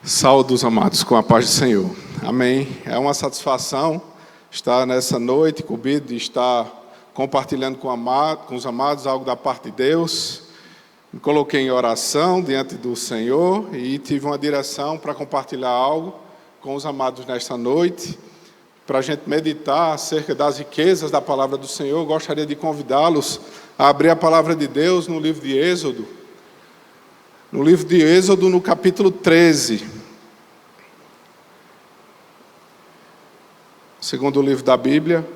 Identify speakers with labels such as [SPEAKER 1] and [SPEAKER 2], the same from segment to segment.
[SPEAKER 1] Saúdos, amados, com a paz do Senhor. Amém. É uma satisfação estar nessa noite, incumbido de estar compartilhando com os amados algo da parte de Deus. Me coloquei em oração diante do Senhor e tive uma direção para compartilhar algo com os amados nesta noite, para a gente meditar acerca das riquezas da palavra do Senhor. Eu gostaria de convidá-los a abrir a palavra de Deus no livro de Êxodo. No livro de Êxodo, no capítulo 13. Segundo o livro da Bíblia.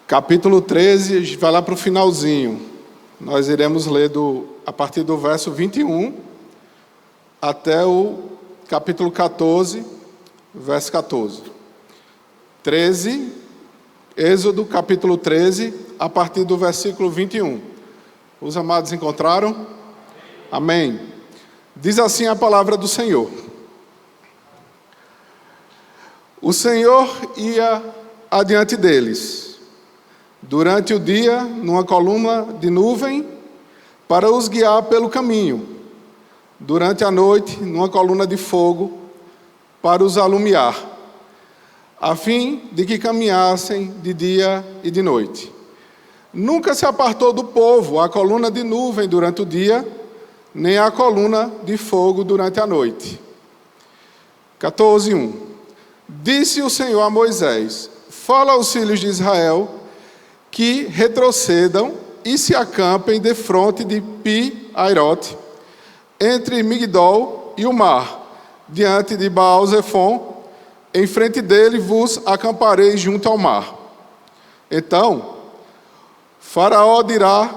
[SPEAKER 1] Capítulo 13, vai lá para o finalzinho. Nós iremos ler a partir do verso 21 até o capítulo 14, verso 14. 13, Êxodo, capítulo 13, a partir do versículo 21. Os amados encontraram? Amém. Diz assim a palavra do Senhor. O Senhor ia adiante deles, durante o dia, numa coluna de nuvem, para os guiar pelo caminho. Durante a noite, numa coluna de fogo, para os alumiar, a fim de que caminhassem de dia e de noite. Nunca se apartou do povo a coluna de nuvem durante o dia, nem a coluna de fogo durante a noite. 14:1. Disse o Senhor a Moisés: fala aos filhos de Israel que retrocedam e se acampem defronte de Pi-Hairote, entre Migdol e o mar, diante de Baal-Zefon. Em frente dele vos acampareis junto ao mar. Então Faraó dirá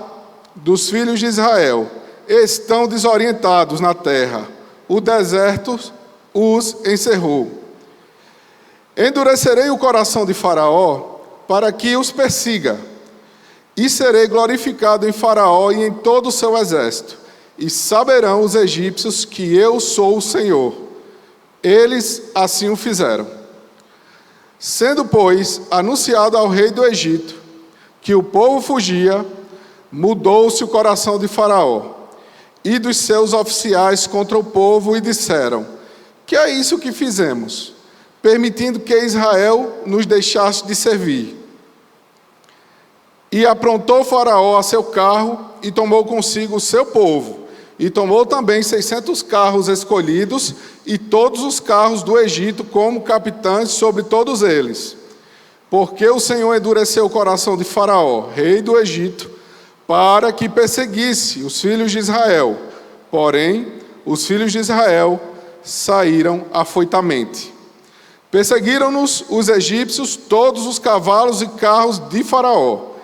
[SPEAKER 1] dos filhos de Israel: estão desorientados na terra, o deserto os encerrou. Endurecerei o coração de Faraó para que os persiga, e serei glorificado em Faraó e em todo o seu exército, e saberão os egípcios que eu sou o Senhor. Eles assim o fizeram. Sendo, pois, anunciado ao rei do Egito que o povo fugia, mudou-se o coração de Faraó e dos seus oficiais contra o povo, e disseram: que é isso que fizemos, permitindo que Israel nos deixasse de servir? E aprontou Faraó a seu carro e tomou consigo o seu povo, e tomou também 600 carros escolhidos e todos os carros do Egito como capitães sobre todos eles. Porque o Senhor endureceu o coração de Faraó, rei do Egito, para que perseguisse os filhos de Israel. Porém, os filhos de Israel saíram afoitamente. Perseguiram-nos os egípcios, todos os cavalos e carros de Faraó,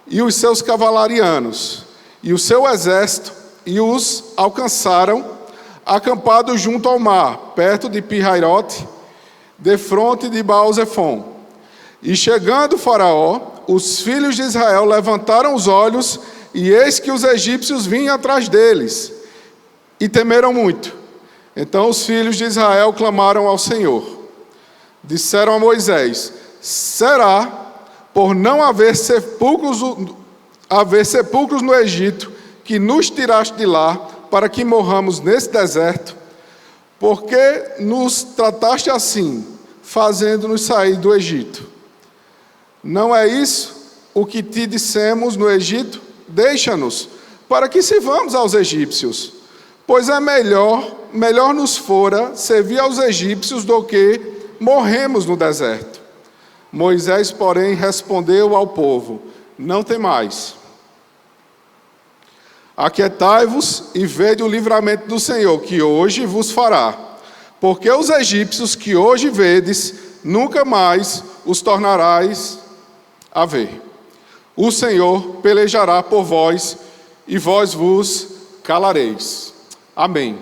[SPEAKER 1] e os seus cavalarianos, e o seu exército, e os alcançaram, acampados junto ao mar, perto de Pi-Hairote, defronte de Baal-Zefon. E chegando Faraó, os filhos de Israel levantaram os olhos, e eis que os egípcios vinham atrás deles, e temeram muito. Então os filhos de Israel clamaram ao Senhor. Disseram a Moisés: será por não haver sepulcros no Egito que nos tiraste de lá, para que morramos nesse deserto? Porque nos trataste assim, fazendo-nos sair do Egito? Não é isso o que te dissemos no Egito? Deixa-nos, para que sirvamos aos egípcios. Pois é melhor nos fora servir aos egípcios do que morremos no deserto. Moisés, porém, respondeu ao povo: não temais. Aquietai-vos e vede o livramento do Senhor, que hoje vos fará. Porque os egípcios que hoje vedes, nunca mais os tornarás a ver. O Senhor pelejará por vós, e vós vos calareis. Amém.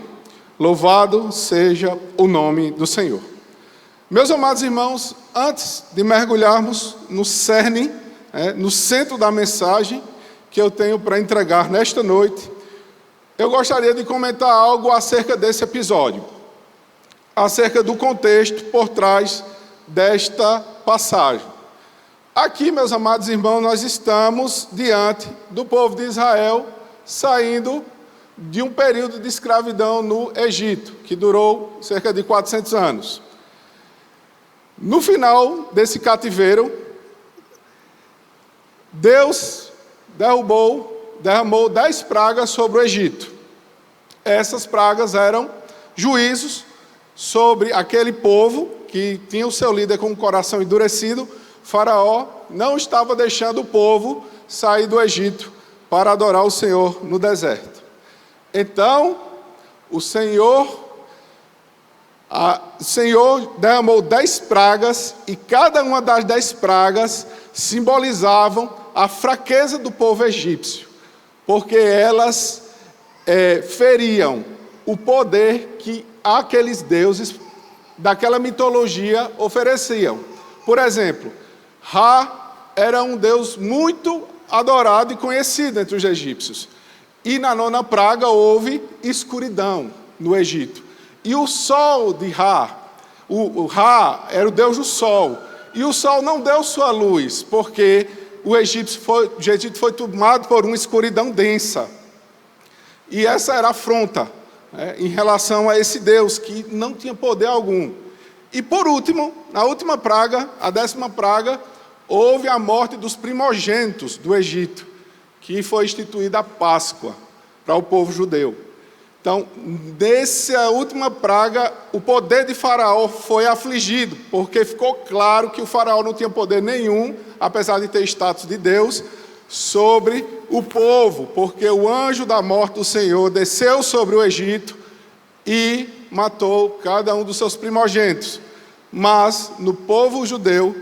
[SPEAKER 1] Louvado seja o nome do Senhor. Meus amados irmãos, antes de mergulharmos no cerne, no centro da mensagem que eu tenho para entregar nesta noite, eu gostaria de comentar algo acerca desse episódio, acerca do contexto por trás desta passagem. Aqui, meus amados irmãos, nós estamos diante do povo de Israel saindo de um período de escravidão no Egito, que durou cerca de 400 anos. No final desse cativeiro, Deus derramou 10 pragas sobre o Egito. Essas pragas eram juízos sobre aquele povo que tinha o seu líder com o coração endurecido. Faraó não estava deixando o povo sair do Egito para adorar o Senhor no deserto. Então, o Senhor derramou 10 pragas, e cada uma das 10 pragas simbolizavam a fraqueza do povo egípcio, porque elas feriam o poder que aqueles deuses daquela mitologia ofereciam. Por exemplo, Ra era um deus muito adorado e conhecido entre os egípcios. E na 9ª praga houve escuridão no Egito. E o sol de Ra, o Ra era o deus do sol, e o sol não deu sua luz, porque o Egito foi tomado por uma escuridão densa. E essa era a afronta, em relação a esse Deus, que não tinha poder algum. E por último, na última praga, a 10ª praga, houve a morte dos primogênitos do Egito, que foi instituída a Páscoa para o povo judeu. Então, nessa última praga, o poder de Faraó foi afligido, porque ficou claro que o Faraó não tinha poder nenhum, apesar de ter status de Deus, sobre o povo, porque o anjo da morte do Senhor desceu sobre o Egito e matou cada um dos seus primogênitos. Mas no povo judeu,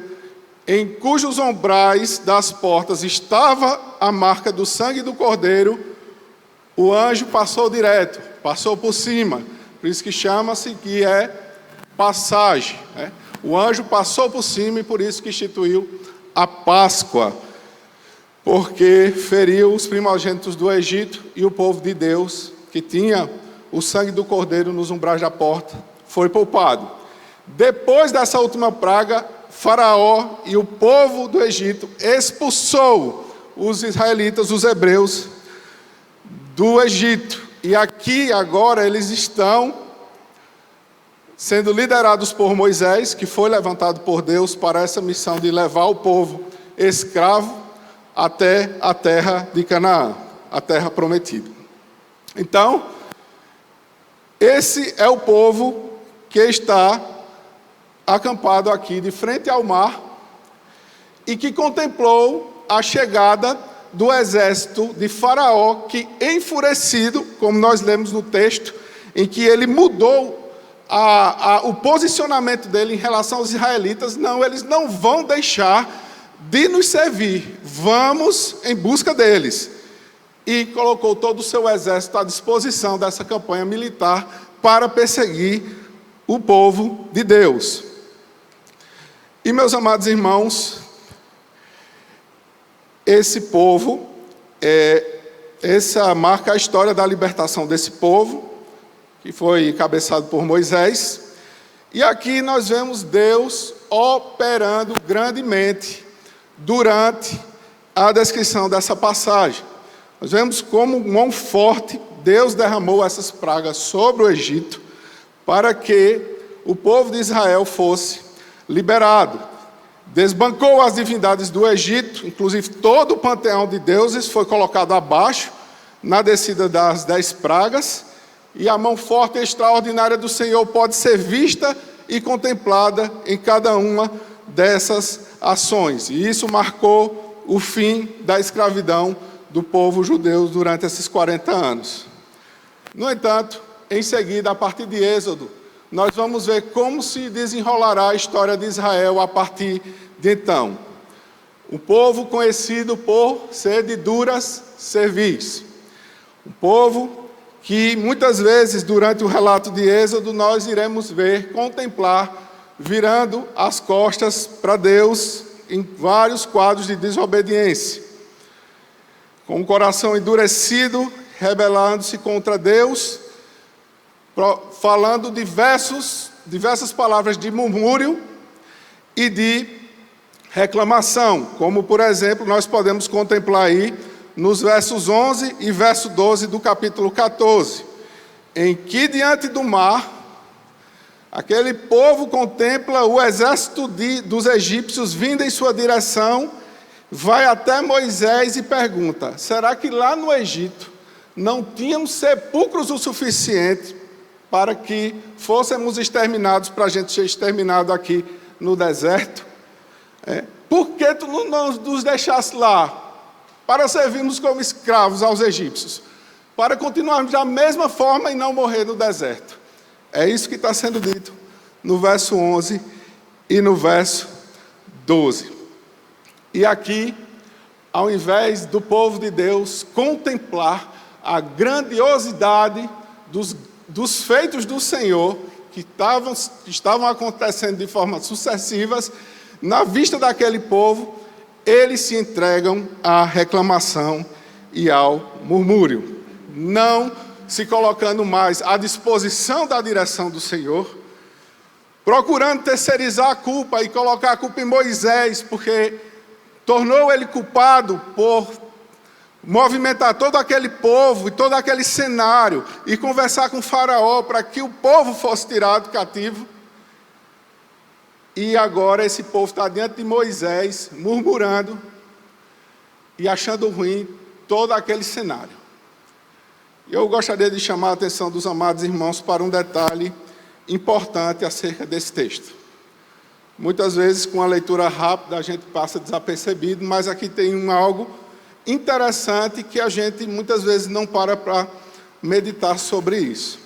[SPEAKER 1] em cujos umbrais das portas estava a marca do sangue do Cordeiro, o anjo passou direto, passou por cima. Por isso que chama-se que é passagem. O anjo passou por cima e por isso que instituiu a Páscoa, porque feriu os primogênitos do Egito, e o povo de Deus, que tinha o sangue do Cordeiro nos umbrais da porta, foi poupado. Depois dessa última praga, Faraó e o povo do Egito expulsou os israelitas, os hebreus, do Egito. E aqui agora eles estão sendo liderados por Moisés, que foi levantado por Deus para essa missão de levar o povo escravo até a terra de Canaã, a terra prometida. Então, esse é o povo que está acampado aqui de frente ao mar e que contemplou a chegada do exército de Faraó, que enfurecido, como nós lemos no texto, em que ele mudou o posicionamento dele em relação aos israelitas. Não, eles não vão deixar de nos servir, vamos em busca deles. E colocou todo o seu exército à disposição dessa campanha militar para perseguir o povo de Deus. E, meus amados irmãos, esse povo, essa marca a história da libertação desse povo, que foi encabeçado por Moisés. E aqui nós vemos Deus operando grandemente durante a descrição dessa passagem. Nós vemos como mão forte Deus derramou essas pragas sobre o Egito para que o povo de Israel fosse liberado. Desbancou as divindades do Egito, inclusive todo o panteão de deuses foi colocado abaixo na descida das 10 pragas, e a mão forte e extraordinária do Senhor pode ser vista e contemplada em cada uma dessas ações. E isso marcou o fim da escravidão do povo judeu durante esses 40 anos. No entanto, em seguida, a partir de Êxodo, nós vamos ver como se desenrolará a história de Israel a partir de então. Um povo conhecido por ser de duras cerviz. Um povo que muitas vezes, durante o relato de Êxodo, nós iremos ver, contemplar, virando as costas para Deus em vários quadros de desobediência. Com o coração endurecido, rebelando-se contra Deus, falando diversas palavras de murmúrio e de reclamação, como, por exemplo, nós podemos contemplar aí nos versos 11 e verso 12 do capítulo 14, em que diante do mar, aquele povo contempla o exército dos egípcios vindo em sua direção, vai até Moisés e pergunta: será que lá no Egito não tínhamos sepulcros o suficiente para que fôssemos exterminados, para a gente ser exterminado aqui no deserto? Por que tu não nos deixasse lá, para servirmos como escravos aos egípcios, para continuarmos da mesma forma e não morrer no deserto? É isso que está sendo dito no verso 11 e no verso 12. E aqui, ao invés do povo de Deus contemplar a grandiosidade dos feitos do Senhor, que estavam acontecendo de formas sucessivas, na vista daquele povo, eles se entregam à reclamação e ao murmúrio, não se colocando mais à disposição da direção do Senhor, procurando terceirizar a culpa e colocar a culpa em Moisés, porque tornou ele culpado por movimentar todo aquele povo e todo aquele cenário e conversar com o faraó para que o povo fosse tirado cativo. E agora esse povo está diante de Moisés, murmurando e achando ruim todo aquele cenário. Eu gostaria de chamar a atenção dos amados irmãos para um detalhe importante acerca desse texto. Muitas vezes, com a leitura rápida, a gente passa desapercebido, mas aqui tem algo interessante que a gente muitas vezes não para meditar sobre isso.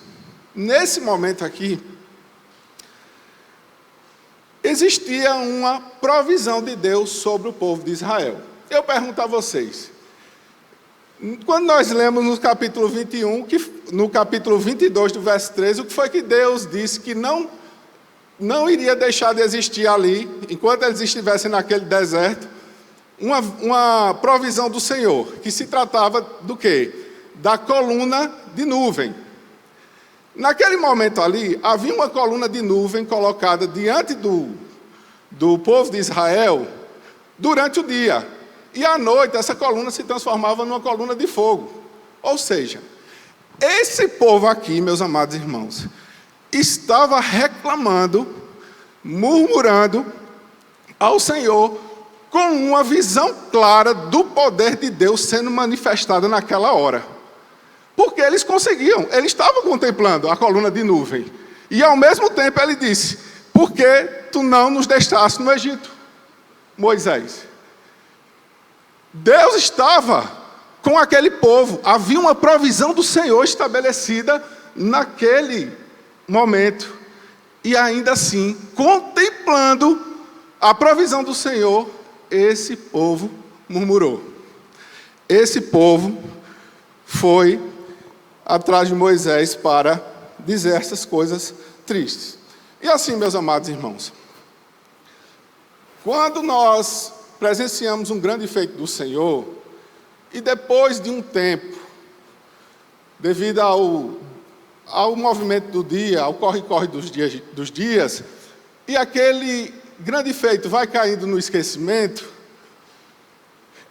[SPEAKER 1] Nesse momento aqui, existia uma provisão de Deus sobre o povo de Israel. Eu pergunto a vocês, quando nós lemos no capítulo 21, no capítulo 22 do verso 13, o que foi que Deus disse que não iria deixar de existir ali, enquanto eles estivessem naquele deserto, uma provisão do Senhor, que se tratava do quê? Da coluna de nuvem. Naquele momento ali, havia uma coluna de nuvem colocada diante do povo de Israel durante o dia. E à noite, essa coluna se transformava numa coluna de fogo. Ou seja, esse povo aqui, meus amados irmãos, estava reclamando, murmurando ao Senhor, com uma visão clara do poder de Deus sendo manifestado naquela hora. Porque eles conseguiam, eles estavam contemplando a coluna de nuvem. E ao mesmo tempo ele disse: por que tu não nos deixaste no Egito, Moisés? Deus estava com aquele povo, havia uma provisão do Senhor estabelecida naquele momento. E ainda assim, contemplando a provisão do Senhor, esse povo murmurou. Esse povo foi atrás de Moisés para dizer essas coisas tristes. E assim, meus amados irmãos, quando nós presenciamos um grande feito do Senhor, e depois de um tempo, devido ao movimento do dia, ao corre-corre dos dias, e aquele grande feito vai caindo no esquecimento,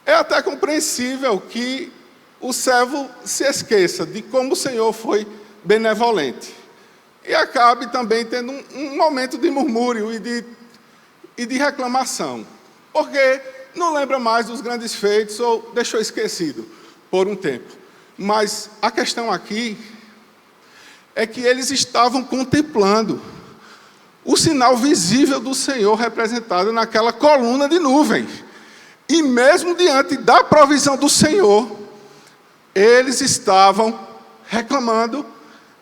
[SPEAKER 1] é até compreensível que o servo se esqueça de como o Senhor foi benevolente. E acabe também tendo um momento de murmúrio e de reclamação. Porque não lembra mais dos grandes feitos ou deixou esquecido por um tempo. Mas a questão aqui é que eles estavam contemplando o sinal visível do Senhor representado naquela coluna de nuvem. E mesmo diante da provisão do Senhor, eles estavam reclamando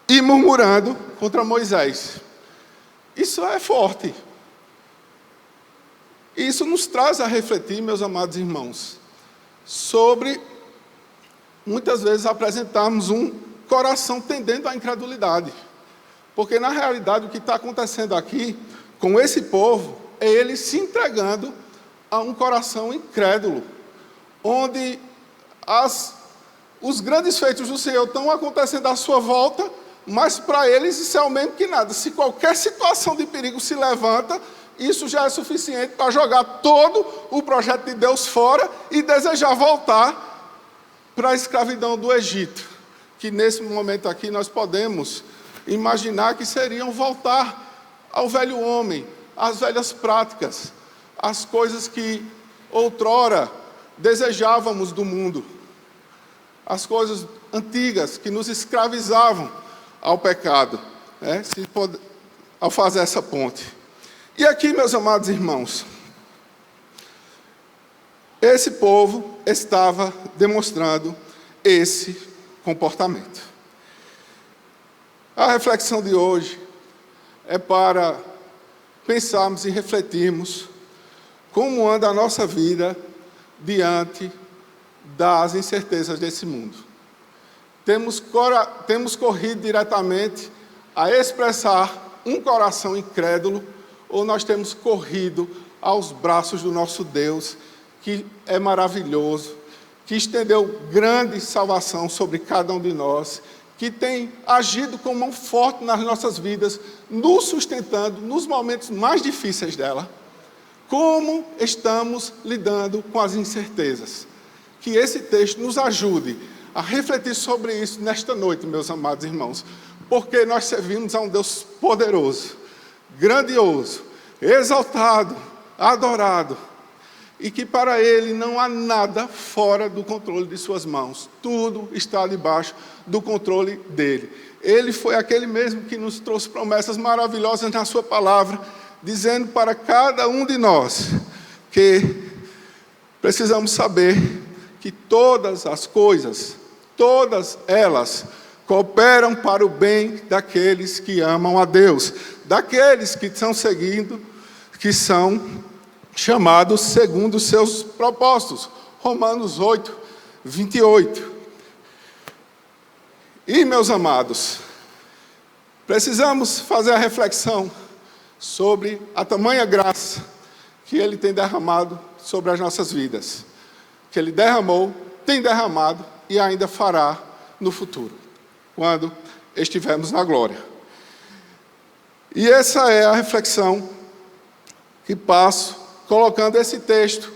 [SPEAKER 1] e murmurando contra Moisés. Isso é forte. Isso nos traz a refletir, meus amados irmãos, sobre, muitas vezes, apresentarmos um coração tendendo à incredulidade. Porque, na realidade, o que está acontecendo aqui com esse povo é ele se entregando a um coração incrédulo, onde os grandes feitos do Senhor estão acontecendo à sua volta, mas para eles isso é o mesmo que nada. Se qualquer situação de perigo se levanta, isso já é suficiente para jogar todo o projeto de Deus fora e desejar voltar para a escravidão do Egito, que nesse momento aqui nós podemos imaginar que seriam voltar ao velho homem, às velhas práticas, às coisas que outrora desejávamos do mundo, as coisas antigas que nos escravizavam ao pecado, né? Ao fazer essa ponte. E aqui, meus amados irmãos, esse povo estava demonstrando esse comportamento. A reflexão de hoje é para pensarmos e refletirmos como anda a nossa vida diante das incertezas desse mundo. Temos corrido diretamente a expressar um coração incrédulo, ou nós temos corrido aos braços do nosso Deus, que é maravilhoso, que estendeu grande salvação sobre cada um de nós, que tem agido com mão forte nas nossas vidas, nos sustentando nos momentos mais difíceis dela. Como estamos lidando com as incertezas? Que esse texto nos ajude a refletir sobre isso nesta noite, meus amados irmãos, porque nós servimos a um Deus poderoso, grandioso, exaltado, adorado, e que para Ele não há nada fora do controle de suas mãos. Tudo está debaixo do controle dEle. Ele foi aquele mesmo que nos trouxe promessas maravilhosas na sua palavra, dizendo para cada um de nós que precisamos saber que todas as coisas, todas elas, cooperam para o bem daqueles que amam a Deus, daqueles que estão seguindo, que são chamados segundo os seus propósitos. Romanos 8, 28. E, meus amados, precisamos fazer a reflexão sobre a tamanha graça que Ele tem derramado sobre as nossas vidas. Que Ele derramou, tem derramado e ainda fará no futuro, quando estivermos na glória. E essa é a reflexão que passo colocando esse texto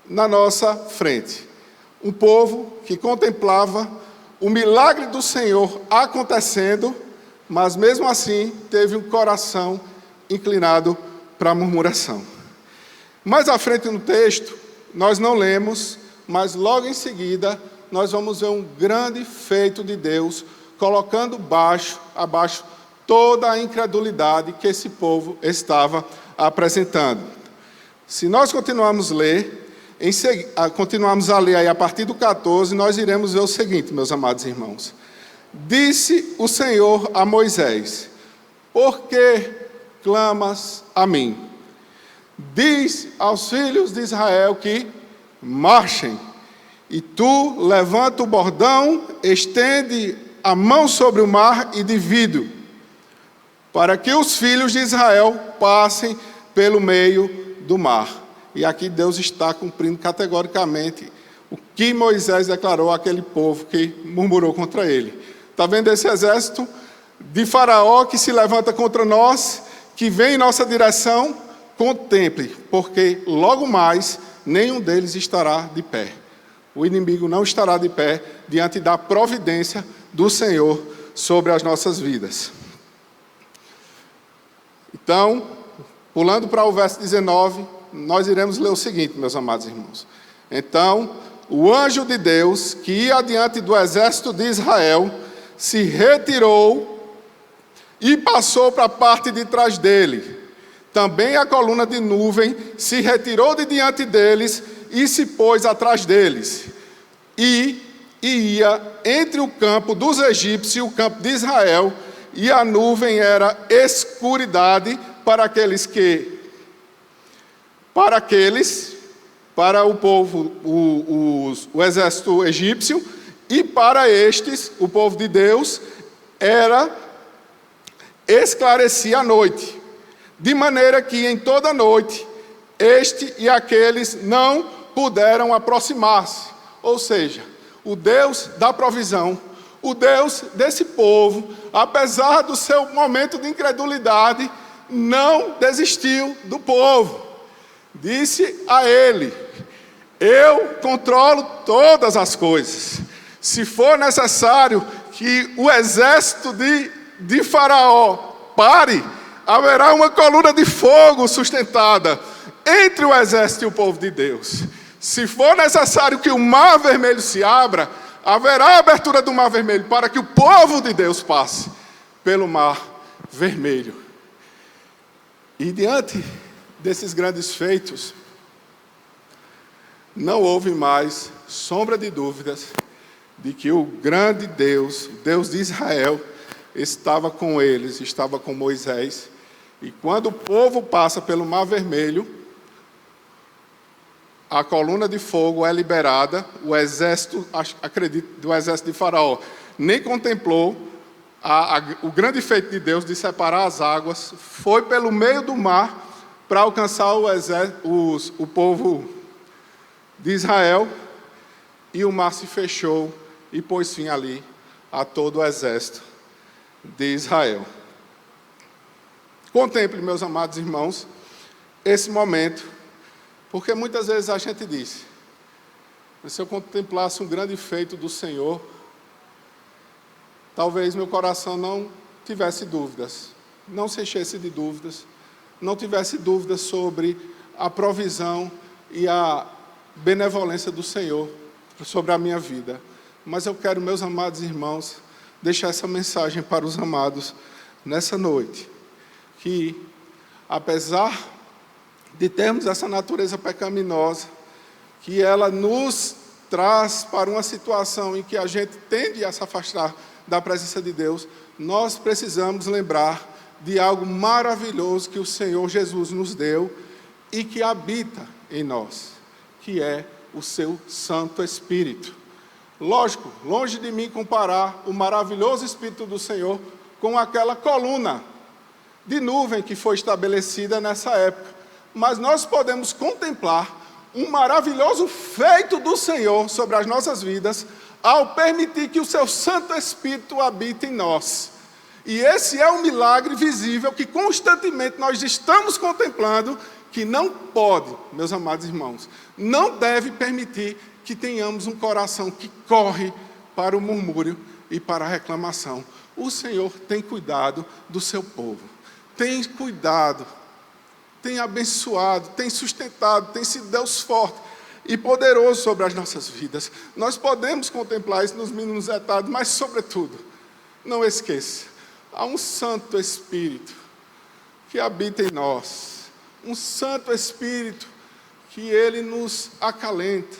[SPEAKER 1] na nossa frente. Um povo que contemplava o milagre do Senhor acontecendo, mas mesmo assim teve um coração inclinado para a murmuração. Mais à frente no texto, nós não lemos, mas logo em seguida nós vamos ver um grande feito de Deus, colocando abaixo toda a incredulidade que esse povo estava apresentando. Se nós continuarmos a ler aí a partir do 14, nós iremos ver o seguinte, meus amados irmãos. Disse o Senhor a Moisés: por que clamas a mim? Diz aos filhos de Israel que marchem, e tu levanta o bordão, estende a mão sobre o mar e divide, para que os filhos de Israel passem pelo meio do mar. E aqui Deus está cumprindo categoricamente o que Moisés declarou àquele povo que murmurou contra ele. Está vendo esse exército de Faraó que se levanta contra nós, que vem em nossa direção? Contemple, porque logo mais nenhum deles estará de pé. O inimigo não estará de pé diante da providência do Senhor sobre as nossas vidas. Então, pulando para o verso 19, nós iremos ler o seguinte, meus amados irmãos. Então, o anjo de Deus, que ia adiante do exército de Israel, se retirou e passou para a parte de trás dele. Também a coluna de nuvem se retirou de diante deles e se pôs atrás deles. E ia entre o campo dos egípcios e o campo de Israel, e a nuvem era escuridade para o povo, o exército egípcio, e para estes, o povo de Deus, esclarecia a noite, de maneira que em toda noite, este e aqueles não puderam aproximar-se. Ou seja, o Deus da provisão, o Deus desse povo, apesar do seu momento de incredulidade, não desistiu do povo. Disse a ele: Eu controlo todas as coisas. Se for necessário que o exército de Faraó pare, haverá uma coluna de fogo sustentada entre o exército e o povo de Deus. Se for necessário que o mar vermelho se abra, haverá a abertura do mar vermelho para que o povo de Deus passe pelo mar vermelho. E diante desses grandes feitos, não houve mais sombra de dúvidas de que o grande Deus, o Deus de Israel, estava com eles, estava com Moisés. E quando o povo passa pelo mar vermelho, a coluna de fogo é liberada, o exército, acredito, do exército de Faraó, nem contemplou o grande feito de Deus de separar as águas, foi pelo meio do mar para alcançar o povo de Israel, e o mar se fechou e pôs fim ali a todo o exército de Israel. Contemple, meus amados irmãos, esse momento, porque muitas vezes a gente diz: se eu contemplasse um grande feito do Senhor, talvez meu coração não tivesse dúvidas, não se enchesse de dúvidas, não tivesse dúvidas sobre a provisão e a benevolência do Senhor sobre a minha vida. Mas eu quero, meus amados irmãos, deixar essa mensagem para os amados nessa noite, que apesar de termos essa natureza pecaminosa, que ela nos traz para uma situação em que a gente tende a se afastar da presença de Deus, nós precisamos lembrar de algo maravilhoso que o Senhor Jesus nos deu e que habita em nós, que é o seu Santo Espírito. Lógico, longe de mim comparar o maravilhoso Espírito do Senhor com aquela coluna de nuvem que foi estabelecida nessa época, mas nós podemos contemplar um maravilhoso feito do Senhor sobre as nossas vidas, ao permitir que o seu Santo Espírito habite em nós. E esse é um milagre visível que constantemente nós estamos contemplando, que não pode, meus amados irmãos, não deve permitir que tenhamos um coração que corre para o murmúrio e para a reclamação. O Senhor tem cuidado do seu povo, tem cuidado, tem abençoado, tem sustentado, tem sido Deus forte e poderoso sobre as nossas vidas. Nós podemos contemplar isso nos mínimos detalhes, mas sobretudo, não esqueça, há um Santo Espírito que habita em nós, um Santo Espírito que Ele nos acalenta,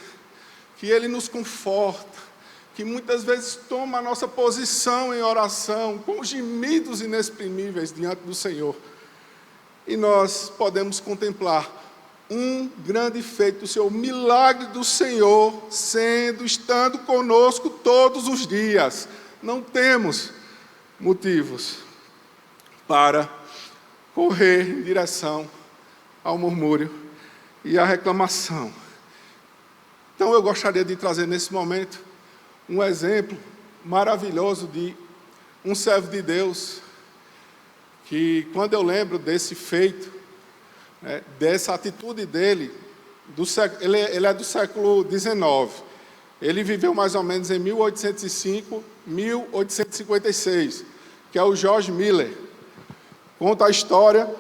[SPEAKER 1] que Ele nos conforta, que muitas vezes toma a nossa posição em oração, com gemidos inexprimíveis diante do Senhor. E nós podemos contemplar um grande feito do Senhor, o milagre do Senhor, estando conosco todos os dias. Não temos motivos para correr em direção ao murmúrio e à reclamação. Então eu gostaria de trazer nesse momento um exemplo maravilhoso de um servo de Deus, que quando eu lembro desse feito, dessa atitude dele, ele é do século XIX, ele viveu mais ou menos em 1805, 1856, que é o George Miller. Conta a história,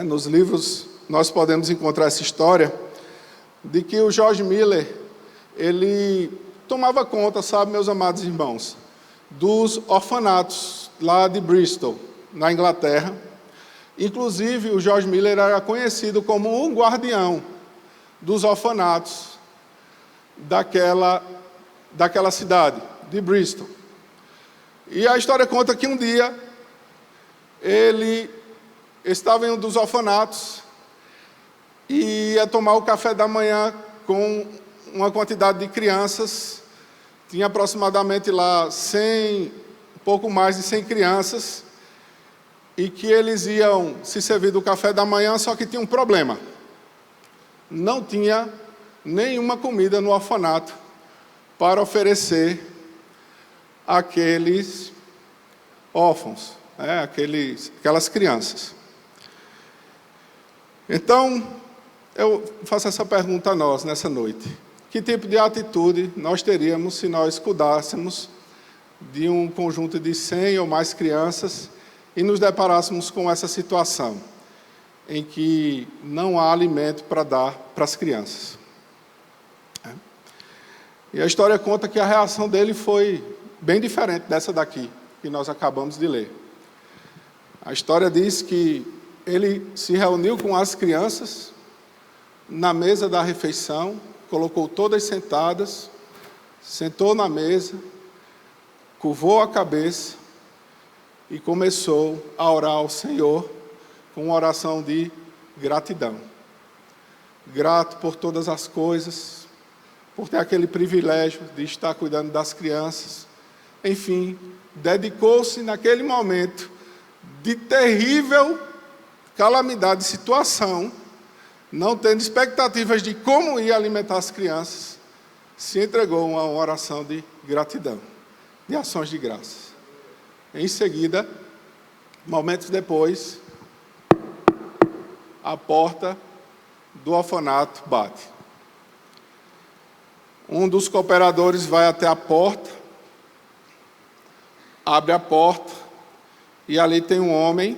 [SPEAKER 1] nos livros nós podemos encontrar essa história, de que o George Miller, ele tomava conta, sabe, meus amados irmãos, dos orfanatos lá de Bristol, na Inglaterra. Inclusive, o George Miller era conhecido como um guardião dos orfanatos daquela cidade, de Bristol. E a história conta que um dia, ele estava em um dos orfanatos e ia tomar o café da manhã com uma quantidade de crianças. Tinha aproximadamente lá pouco mais de 100 crianças, e que eles iam se servir do café da manhã, só que tinha um problema. Não tinha nenhuma comida no orfanato para oferecer àqueles órfãos, aquelas crianças. Então, Eu faço essa pergunta a nós nessa noite. Que tipo de atitude nós teríamos se nós cuidássemos de um conjunto de 100 ou mais crianças e nos deparássemos com essa situação em que não há alimento para dar para as crianças? E a história conta que a reação dele foi bem diferente dessa daqui, que nós acabamos de ler. A história diz que ele se reuniu com as crianças na mesa da refeição, colocou todas sentadas, sentou na mesa, curvou a cabeça e começou a orar ao Senhor com uma oração de gratidão. Grato por todas as coisas, por ter aquele privilégio de estar cuidando das crianças. Enfim, dedicou-se naquele momento de terrível calamidade, situação, não tendo expectativas de como ia alimentar as crianças, se entregou a uma oração de gratidão, de ações de graças. Em seguida, momentos depois, a porta do orfanato bate. Um dos cooperadores vai até a porta, abre a porta, e ali tem um homem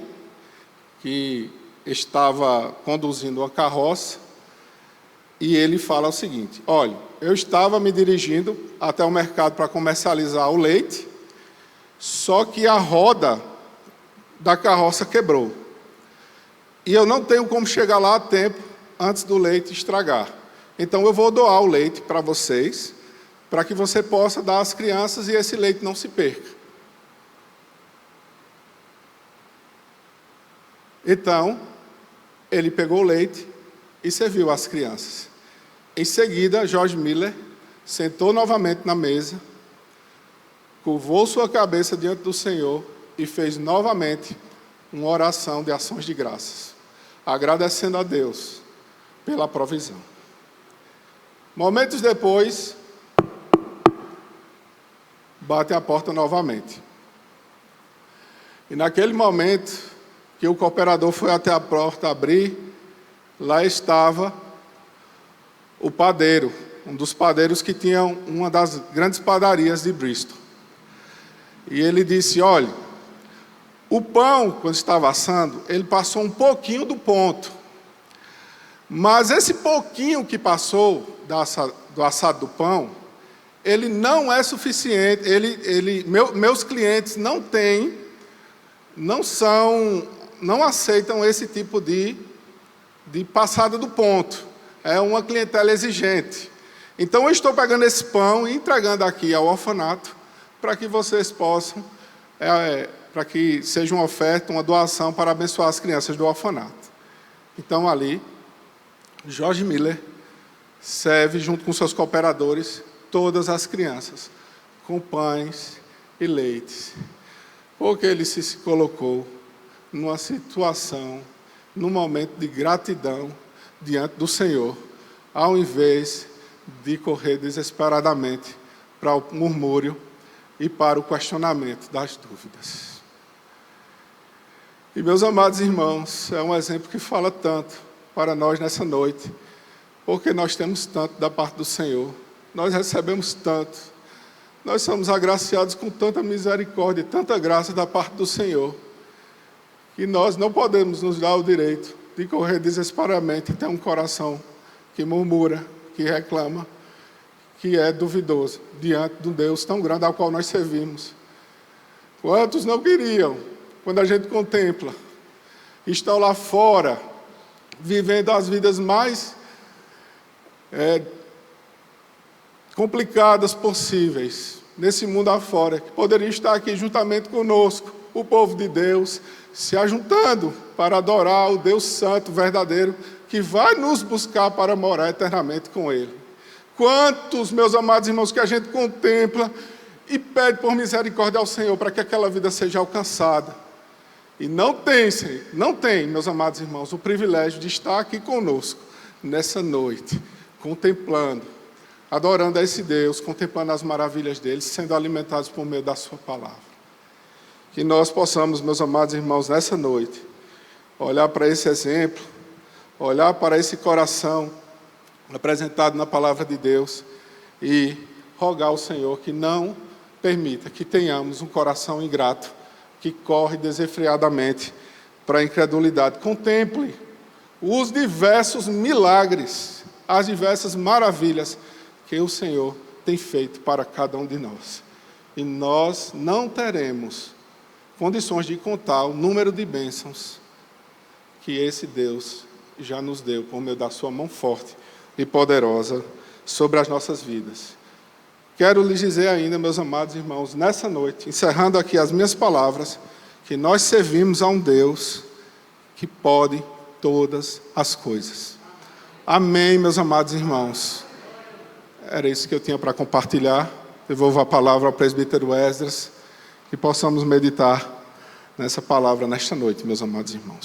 [SPEAKER 1] que estava conduzindo uma carroça, e ele fala o seguinte: olha, eu estava me dirigindo até o mercado para comercializar o leite, só que a roda da carroça quebrou. E eu não tenho como chegar lá a tempo antes do leite estragar. Então eu vou doar o leite para vocês, para que você possa dar às crianças e esse leite não se perca. Então, ele pegou o leite e serviu às crianças. Em seguida, George Miller sentou novamente na mesa, curvou sua cabeça diante do Senhor e fez novamente uma oração de ações de graças, agradecendo a Deus pela provisão. Momentos depois, bate a porta novamente. E naquele momento que o cooperador foi até a porta abrir, lá estava o padeiro, um dos padeiros que tinham uma das grandes padarias de Bristol. E ele disse: olha, o pão, quando estava assando, ele passou um pouquinho do ponto. Mas esse pouquinho que passou do assado do pão, ele não é suficiente. Meus clientes não aceitam esse tipo de passada do ponto. É uma clientela exigente. Então eu estou pegando esse pão e entregando aqui ao orfanato para que vocês possam, para que seja uma oferta, uma doação para abençoar as crianças do orfanato. Então ali, George Miller serve, junto com seus cooperadores, todas as crianças, com pães e leites, porque ele se colocou numa situação, num momento de gratidão diante do Senhor, ao invés de correr desesperadamente para o murmúrio e para o questionamento das dúvidas. E, meus amados irmãos, é um exemplo que fala tanto para nós nessa noite, porque nós temos tanto da parte do Senhor, nós recebemos tanto, nós somos agraciados com tanta misericórdia e tanta graça da parte do Senhor, que nós não podemos nos dar o direito de correr desesperadamente e ter um coração que murmura, que reclama, que é duvidoso diante de um Deus tão grande ao qual nós servimos. Quantos não queriam, quando a gente contempla, estão lá fora, vivendo as vidas mais complicadas possíveis, nesse mundo afora, que poderiam estar aqui juntamente conosco, o povo de Deus, se ajuntando para adorar o Deus Santo, verdadeiro, que vai nos buscar para morar eternamente com Ele. Quantos, meus amados irmãos, que a gente contempla e pede por misericórdia ao Senhor para que aquela vida seja alcançada. E não tem, meus amados irmãos, o privilégio de estar aqui conosco, nessa noite, contemplando, adorando a esse Deus, contemplando as maravilhas dele, sendo alimentados por meio da sua palavra. Que nós possamos, meus amados irmãos, nessa noite, olhar para esse exemplo, olhar para esse coração apresentado na palavra de Deus e rogar ao Senhor que não permita que tenhamos um coração ingrato, que corre desenfreadamente para a incredulidade. Contemple os diversos milagres, as diversas maravilhas que o Senhor tem feito para cada um de nós. E nós não teremos condições de contar o número de bênçãos que esse Deus já nos deu por meio da sua mão forte e poderosa sobre as nossas vidas. Quero lhes dizer ainda, meus amados irmãos, nessa noite, encerrando aqui as minhas palavras, que nós servimos a um Deus que pode todas as coisas. Amém, meus amados irmãos. Era isso que eu tinha para compartilhar. Devolvo a palavra ao presbítero Esdras, que possamos meditar nessa palavra nesta noite, meus amados irmãos.